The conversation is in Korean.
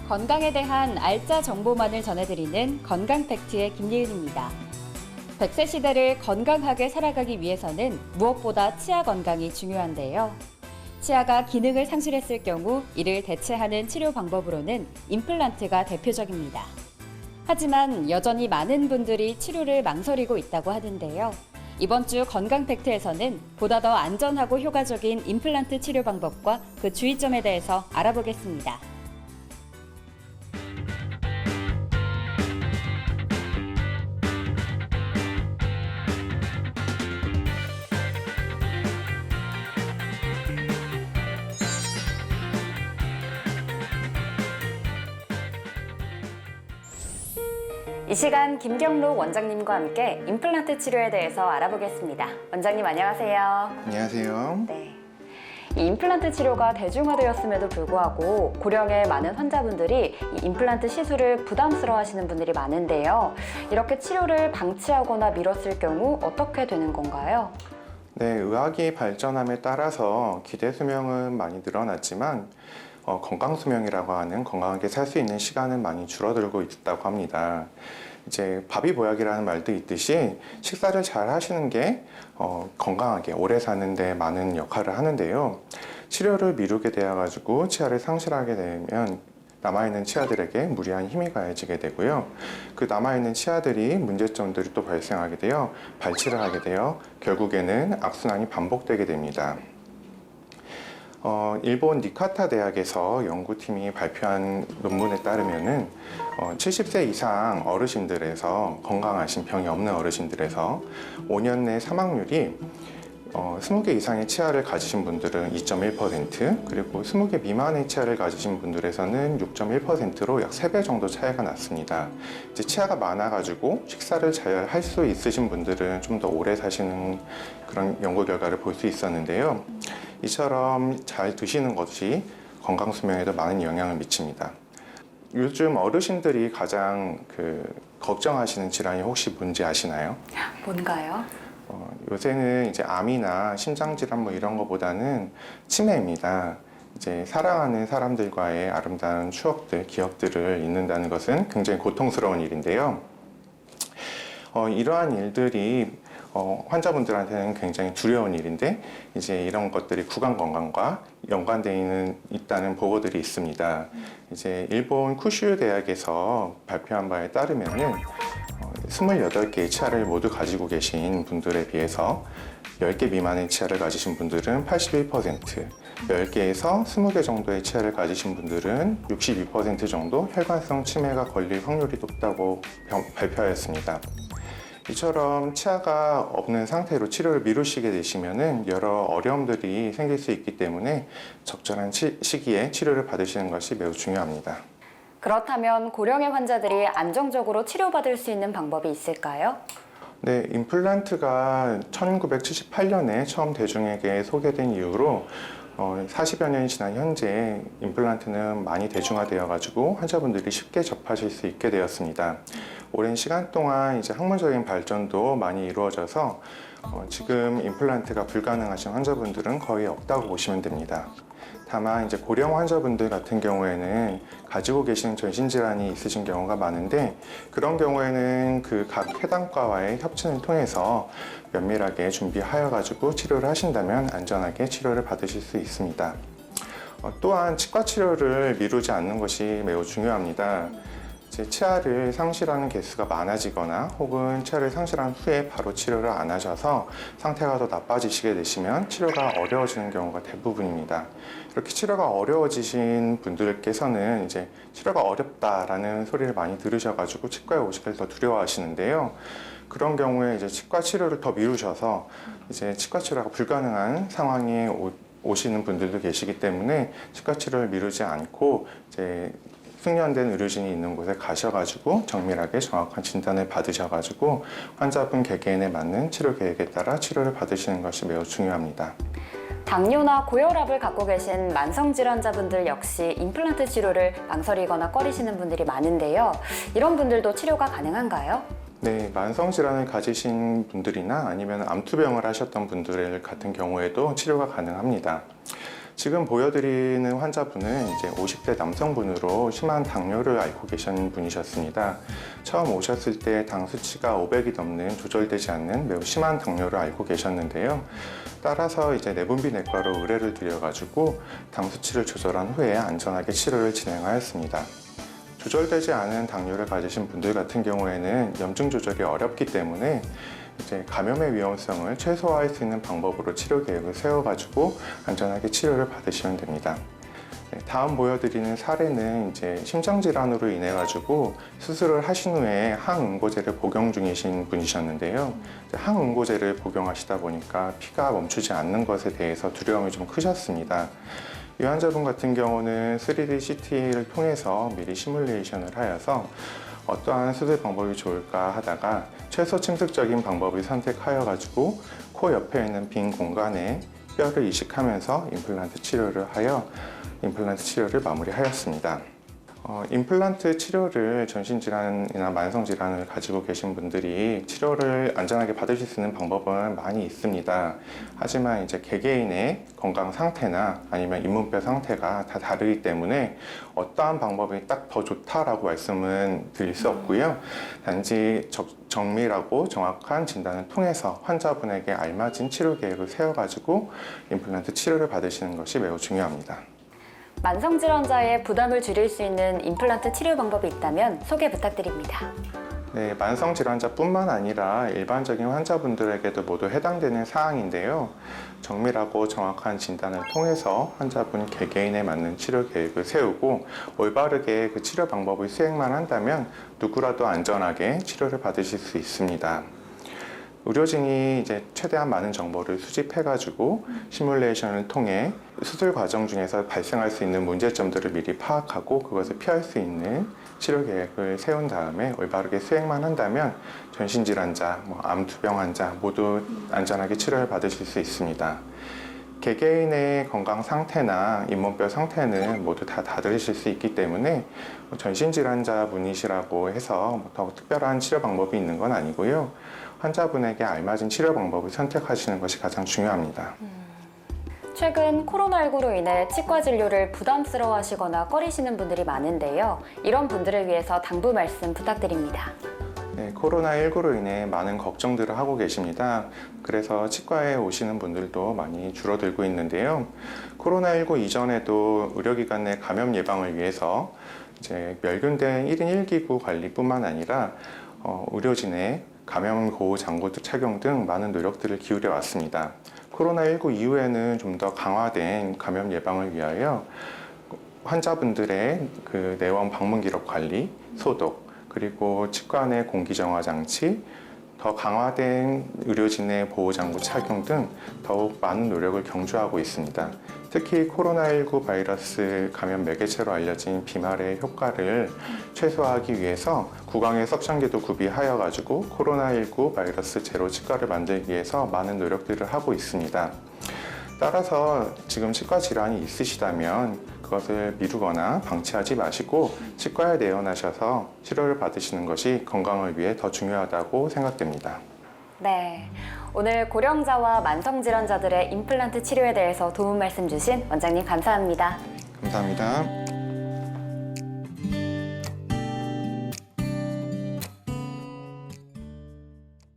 건강에 대한 알짜 정보만을 전해드리는 건강팩트의 김예은입니다. 100세 시대를 건강하게 살아가기 위해서는 무엇보다 치아 건강이 중요한데요. 치아가 기능을 상실했을 경우 이를 대체하는 치료 방법으로는 임플란트가 대표적입니다. 하지만 여전히 많은 분들이 치료를 망설이고 있다고 하는데요. 이번 주 건강팩트에서는 보다 더 안전하고 효과적인 임플란트 치료 방법과 그 주의점에 대해서 알아보겠습니다. 이 시간 김경록 원장님과 함께 임플란트 치료에 대해서 알아보겠습니다. 원장님 안녕하세요. 안녕하세요. 네. 이 임플란트 치료가 대중화되었음에도 불구하고 고령의 많은 환자분들이 이 임플란트 시술을 부담스러워하시는 분들이 많은데요. 이렇게 치료를 방치하거나 미뤘을 경우 어떻게 되는 건가요? 네, 의학이 발전함에 따라서 기대 수명은 많이 늘어났지만 건강 수명이라고 하는 건강하게 살 수 있는 시간은 많이 줄어들고 있다고 합니다. 이제 밥이보약이라는 말도 있듯이 식사를 잘 하시는 게 건강하게 오래 사는 데 많은 역할을 하는데요. 치료를 미루게 되어가지고 치아를 상실하게 되면 남아있는 치아들에게 무리한 힘이 가해지게 되고요. 그 남아있는 치아들이 문제점들이 또 발생하게 되어 발치를 하게 되어 결국에는 악순환이 반복되게 됩니다. 일본 니카타 대학에서 연구팀이 발표한 논문에 따르면은 70세 이상 어르신들에서 건강하신 병이 없는 어르신들에서 5년 내 사망률이 20개 이상의 치아를 가지신 분들은 2.1%, 그리고 20개 미만의 치아를 가지신 분들에서는 6.1%로 약 3배 정도 차이가 났습니다. 이제 치아가 많아가지고 식사를 잘 할 수 있으신 분들은 좀 더 오래 사시는 그런 연구 결과를 볼 수 있었는데요. 이처럼 잘 드시는 것이 건강 수명에도 많은 영향을 미칩니다. 요즘 어르신들이 가장 걱정하시는 질환이 혹시 뭔지 아시나요? 뭔가요? 요새는 이제 암이나 심장질환 뭐 이런 것보다는 치매입니다. 이제 사랑하는 사람들과의 아름다운 추억들, 기억들을 잊는다는 것은 굉장히 고통스러운 일인데요. 이러한 일들이 환자분들한테는 굉장히 두려운 일인데 이제 이런 것들이 구강 건강과 연관되어 있다는 보고들이 있습니다. 이제 일본 쿠슈 대학에서 발표한 바에 따르면은 28개의 치아를 모두 가지고 계신 분들에 비해서 10개 미만의 치아를 가지신 분들은 81%, 10개에서 20개 정도의 치아를 가지신 분들은 62% 정도 혈관성 치매가 걸릴 확률이 높다고 발표하였습니다. 이처럼 치아가 없는 상태로 치료를 미루시게 되시면은 여러 어려움들이 생길 수 있기 때문에 적절한 시기에 치료를 받으시는 것이 매우 중요합니다. 그렇다면 고령의 환자들이 안정적으로 치료받을 수 있는 방법이 있을까요? 네, 임플란트가 1978년에 처음 대중에게 소개된 이후로 40여 년이 지난 현재 임플란트는 많이 대중화되어 가지고 환자분들이 쉽게 접하실 수 있게 되었습니다. 오랜 시간 동안 이제 학문적인 발전도 많이 이루어져서 지금 임플란트가 불가능하신 환자분들은 거의 없다고 보시면 됩니다. 다만 이제 고령 환자분들 같은 경우에는 가지고 계신 전신질환이 있으신 경우가 많은데 그런 경우에는 그 각 해당과와의 협진을 통해서 면밀하게 준비하여 가지고 치료를 하신다면 안전하게 치료를 받으실 수 있습니다. 또한 치과 치료를 미루지 않는 것이 매우 중요합니다. 치아를 상실하는 개수가 많아지거나 혹은 치아를 상실한 후에 바로 치료를 안 하셔서 상태가 더 나빠지시게 되시면 치료가 어려워지는 경우가 대부분입니다. 이렇게 치료가 어려워지신 분들께서는 이제 치료가 어렵다라는 소리를 많이 들으셔가지고 치과에 오시길 더 두려워하시는데요. 그런 경우에 이제 치과 치료를 더 미루셔서 이제 치과 치료가 불가능한 상황에 오시는 분들도 계시기 때문에 치과 치료를 미루지 않고 이제 숙련된 의료진이 있는 곳에 가셔가지고 정밀하게 정확한 진단을 받으셔가지고 환자분 개개인에 맞는 치료 계획에 따라 치료를 받으시는 것이 매우 중요합니다. 당뇨나 고혈압을 갖고 계신 만성질환자분들 역시 임플란트 치료를 망설이거나 꺼리시는 분들이 많은데요. 이런 분들도 치료가 가능한가요? 네, 만성질환을 가지신 분들이나 아니면 암투병을 하셨던 분들 같은 경우에도 치료가 가능합니다. 지금 보여드리는 환자분은 이제 50대 남성분으로 심한 당뇨를 앓고 계신 분이셨습니다. 처음 오셨을 때 당 수치가 500이 넘는 조절되지 않는 매우 심한 당뇨를 앓고 계셨는데요. 따라서 이제 내분비내과로 의뢰를 드려가지고 당 수치를 조절한 후에 안전하게 치료를 진행하였습니다. 조절되지 않은 당뇨를 가지신 분들 같은 경우에는 염증 조절이 어렵기 때문에 이제 감염의 위험성을 최소화할 수 있는 방법으로 치료 계획을 세워가지고 안전하게 치료를 받으시면 됩니다. 다음 보여드리는 사례는 이제 심장질환으로 인해 가지고 수술을 하신 후에 항응고제를 복용 중이신 분이셨는데요. 항응고제를 복용하시다 보니까 피가 멈추지 않는 것에 대해서 두려움이 좀 크셨습니다. 이 환자분 같은 경우는 3D CT를 통해서 미리 시뮬레이션을 하여서 어떠한 수술 방법이 좋을까 하다가 최소 침습적인 방법을 선택하여 가지고 코 옆에 있는 빈 공간에 뼈를 이식하면서 임플란트 치료를 하여 임플란트 치료를 마무리하였습니다. 임플란트 치료를 전신질환이나 만성질환을 가지고 계신 분들이 치료를 안전하게 받으실 수 있는 방법은 많이 있습니다. 하지만 이제 개개인의 건강 상태나 아니면 잇몸뼈 상태가 다 다르기 때문에 어떠한 방법이 딱 더 좋다라고 말씀은 드릴 수 없고요. 단지 정밀하고 정확한 진단을 통해서 환자분에게 알맞은 치료 계획을 세워가지고 임플란트 치료를 받으시는 것이 매우 중요합니다. 만성질환자의 부담을 줄일 수 있는 임플란트 치료 방법이 있다면 소개 부탁드립니다. 네, 만성질환자뿐만 아니라 일반적인 환자분들에게도 모두 해당되는 사항인데요. 정밀하고 정확한 진단을 통해서 환자분 개개인에 맞는 치료 계획을 세우고 올바르게 그 치료 방법을 수행만 한다면 누구라도 안전하게 치료를 받으실 수 있습니다. 의료진이 이제 최대한 많은 정보를 수집해가지고 시뮬레이션을 통해 수술 과정 중에서 발생할 수 있는 문제점들을 미리 파악하고 그것을 피할 수 있는 치료 계획을 세운 다음에 올바르게 수행만 한다면 전신질환자, 암투병 환자 모두 안전하게 치료를 받으실 수 있습니다. 개개인의 건강 상태나 잇몸뼈 상태는 모두 다 다르실 수 있기 때문에 전신질환자 분이시라고 해서 더 특별한 치료 방법이 있는 건 아니고요. 환자분에게 알맞은 치료 방법을 선택하시는 것이 가장 중요합니다. 최근 코로나19로 인해 치과 진료를 부담스러워하시거나 꺼리시는 분들이 많은데요. 이런 분들을 위해서 당부 말씀 부탁드립니다. 네, 코로나19로 인해 많은 걱정들을 하고 계십니다. 그래서 치과에 오시는 분들도 많이 줄어들고 있는데요. 코로나19 이전에도 의료기관 내 감염 예방을 위해서 이제 멸균된 1인 1기구 관리뿐만 아니라 의료진의 감염 보호 장구 착용 등 많은 노력들을 기울여 왔습니다. 코로나19 이후에는 좀 더 강화된 감염 예방을 위하여 환자분들의 그 내원 방문 기록 관리, 소독, 그리고 치과 내 공기정화 장치, 더 강화된 의료진의 보호장구 착용 등 더욱 많은 노력을 경주하고 있습니다. 특히 코로나19 바이러스 감염 매개체로 알려진 비말의 효과를 최소화하기 위해서 구강의 석션기도 구비하여 가지고 코로나19 바이러스 제로 치과를 만들기 위해서 많은 노력들을 하고 있습니다. 따라서 지금 치과 질환이 있으시다면 그것을 미루거나 방치하지 마시고 치과에 내원하셔서 치료를 받으시는 것이 건강을 위해 더 중요하다고 생각됩니다. 네, 오늘 고령자와 만성질환자들의 임플란트 치료에 대해서 도움 말씀 주신 원장님 감사합니다. 감사합니다.